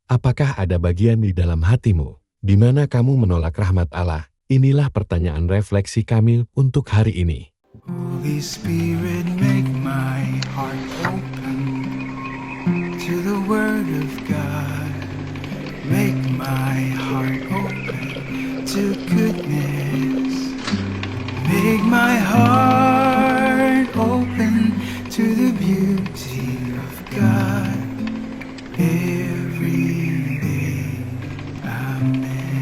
Apakah ada bagian di dalam hatimu di mana kamu menolak rahmat Allah? Inilah pertanyaan refleksi kami untuk hari ini. Holy Spirit, make my heart open to the Word of God. Make my heart open to goodness. Make my heart open to the beauty of God every day. Amen.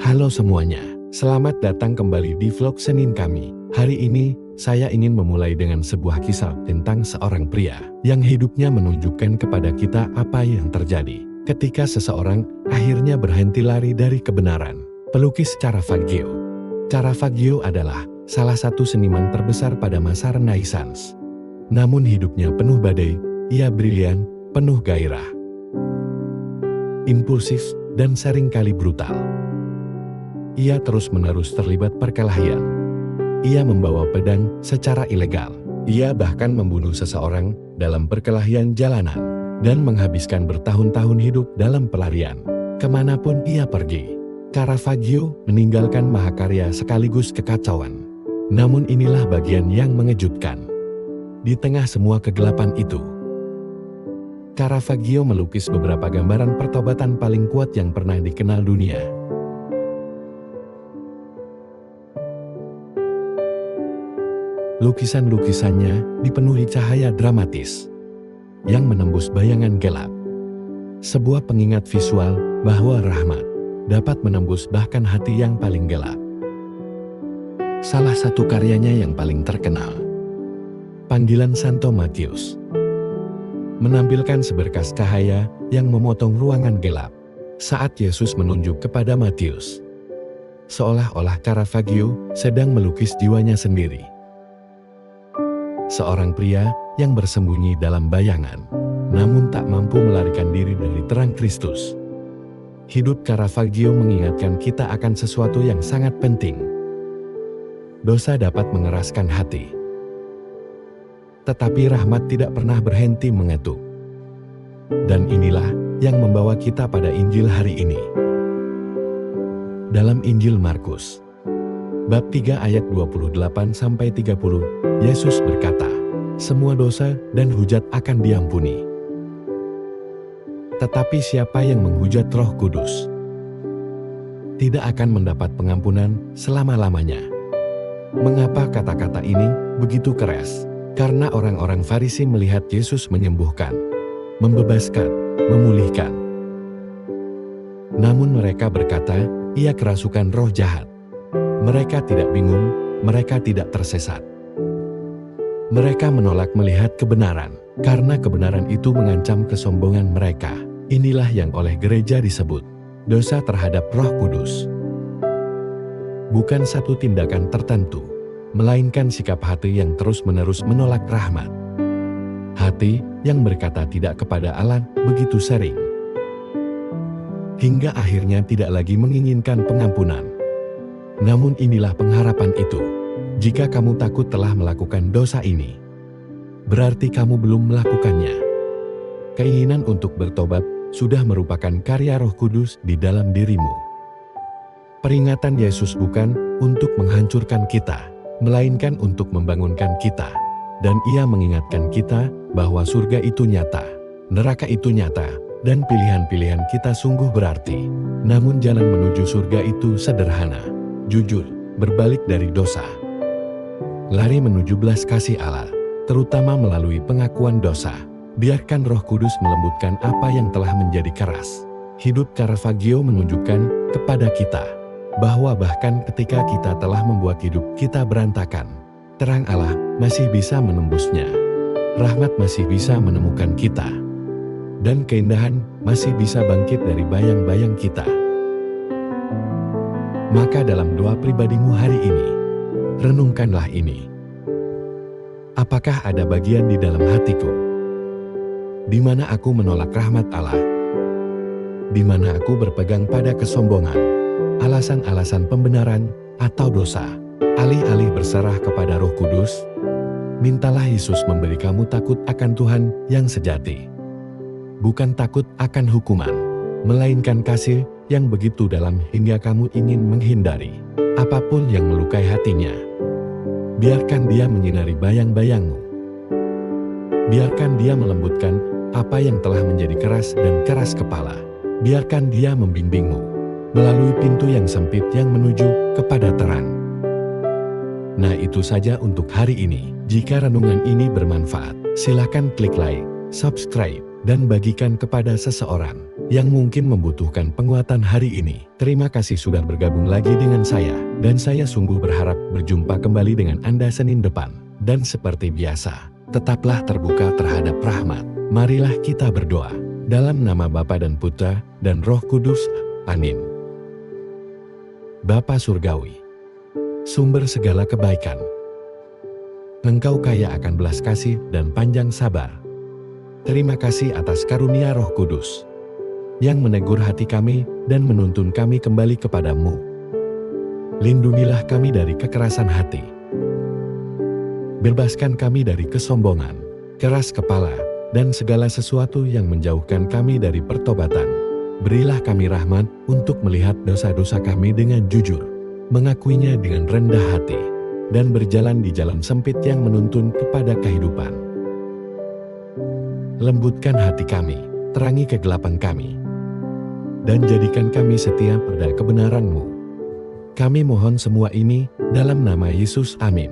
Halo semuanya, selamat datang kembali di vlog Senin kami. Hari ini, saya ingin memulai dengan sebuah kisah tentang seorang pria yang hidupnya menunjukkan kepada kita apa yang terjadi ketika seseorang akhirnya berhenti lari dari kebenaran. Pelukis Caravaggio. Caravaggio adalah salah satu seniman terbesar pada masa Renaissance. Namun hidupnya penuh badai, ia brilian, penuh gairah, impulsif, dan seringkali brutal. Ia terus-menerus terlibat perkelahian. Ia membawa pedang secara ilegal. Ia bahkan membunuh seseorang dalam perkelahian jalanan dan menghabiskan bertahun-tahun hidup dalam pelarian. Kemanapun ia pergi, Caravaggio meninggalkan mahakarya sekaligus kekacauan. Namun inilah bagian yang mengejutkan. Di tengah semua kegelapan itu, Caravaggio melukis beberapa gambaran pertobatan paling kuat yang pernah dikenal dunia. Lukisan-lukisannya dipenuhi cahaya dramatis yang menembus bayangan gelap. Sebuah pengingat visual bahwa rahmat dapat menembus bahkan hati yang paling gelap. Salah satu karyanya yang paling terkenal, Panggilan Santo Matius, menampilkan seberkas cahaya yang memotong ruangan gelap saat Yesus menunjuk kepada Matius. Seolah-olah Caravaggio sedang melukis jiwanya sendiri. Seorang pria yang bersembunyi dalam bayangan, namun tak mampu melarikan diri dari terang Kristus. Hidup Caravaggio mengingatkan kita akan sesuatu yang sangat penting. Dosa dapat mengeraskan hati, tetapi rahmat tidak pernah berhenti mengetuk. Dan inilah yang membawa kita pada Injil hari ini. Dalam Injil Markus, bab 3 ayat 28-30, Yesus berkata, "Semua dosa dan hujat akan diampuni. Tetapi siapa yang menghujat Roh Kudus, tidak akan mendapat pengampunan selama-lamanya." Mengapa kata-kata ini begitu keras? Karena orang-orang Farisi melihat Yesus menyembuhkan, membebaskan, memulihkan. Namun mereka berkata, "Ia kerasukan roh jahat." Mereka tidak bingung, mereka tidak tersesat. Mereka menolak melihat kebenaran, karena kebenaran itu mengancam kesombongan mereka. Inilah yang oleh gereja disebut dosa terhadap Roh Kudus. Bukan satu tindakan tertentu, melainkan sikap hati yang terus-menerus menolak rahmat. Hati yang berkata tidak kepada Allah begitu sering, hingga akhirnya tidak lagi menginginkan pengampunan. Namun inilah pengharapan itu. Jika kamu takut telah melakukan dosa ini, berarti kamu belum melakukannya. Keinginan untuk bertobat sudah merupakan karya Roh Kudus di dalam dirimu. Peringatan Yesus bukan untuk menghancurkan kita, melainkan untuk membangunkan kita. Dan Ia mengingatkan kita bahwa surga itu nyata, neraka itu nyata, dan pilihan-pilihan kita sungguh berarti. Namun jalan menuju surga itu sederhana, jujur, berbalik dari dosa. Lari menuju belas kasih Allah, terutama melalui pengakuan dosa. Biarkan Roh Kudus melembutkan apa yang telah menjadi keras. Hidup Caravaggio menunjukkan kepada kita bahwa bahkan ketika kita telah membuat hidup kita berantakan, terang Allah masih bisa menembusnya. Rahmat masih bisa menemukan kita. Dan keindahan masih bisa bangkit dari bayang-bayang kita. Maka dalam doa pribadimu hari ini, renungkanlah ini. Apakah ada bagian di dalam hatiku di mana aku menolak rahmat Allah? Di mana aku berpegang pada kesombongan, alasan-alasan pembenaran, atau dosa, alih-alih berserah kepada Roh Kudus? Mintalah Yesus memberi kamu takut akan Tuhan yang sejati. Bukan takut akan hukuman, melainkan kasih yang begitu dalam hingga kamu ingin menghindari apapun yang melukai hatinya. Biarkan dia menyinari bayang-bayangmu. Biarkan dia melembutkan apa yang telah menjadi keras dan keras kepala. Biarkan dia membimbingmu melalui pintu yang sempit yang menuju kepada terang. Nah, itu saja untuk hari ini. Jika renungan ini bermanfaat, silakan klik like, subscribe, dan bagikan kepada seseorang yang mungkin membutuhkan penguatan hari ini. Terima kasih sudah bergabung lagi dengan saya, dan saya sungguh berharap berjumpa kembali dengan Anda Senin depan. Dan seperti biasa, tetaplah terbuka terhadap rahmat. Marilah kita berdoa. Dalam nama Bapa dan Putra dan Roh Kudus. Amin. Bapa Surgawi, sumber segala kebaikan, Engkau kaya akan belas kasih dan panjang sabar. Terima kasih atas karunia Roh Kudus yang menegur hati kami dan menuntun kami kembali kepadamu. Lindungilah kami dari kekerasan hati. Bebaskan kami dari kesombongan, keras kepala, dan segala sesuatu yang menjauhkan kami dari pertobatan. Berilah kami rahmat untuk melihat dosa-dosa kami dengan jujur, mengakuinya dengan rendah hati, dan berjalan di jalan sempit yang menuntun kepada kehidupan. Lembutkan hati kami, terangi kegelapan kami, dan jadikan kami setia pada kebenaran-Mu. Kami mohon semua ini dalam nama Yesus, amin.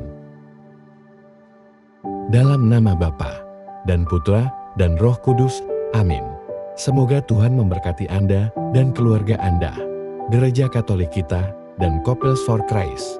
Dalam nama Bapa dan Putra dan Roh Kudus, amin. Semoga Tuhan memberkati Anda dan keluarga Anda, Gereja Katolik kita, dan Couples for Christ.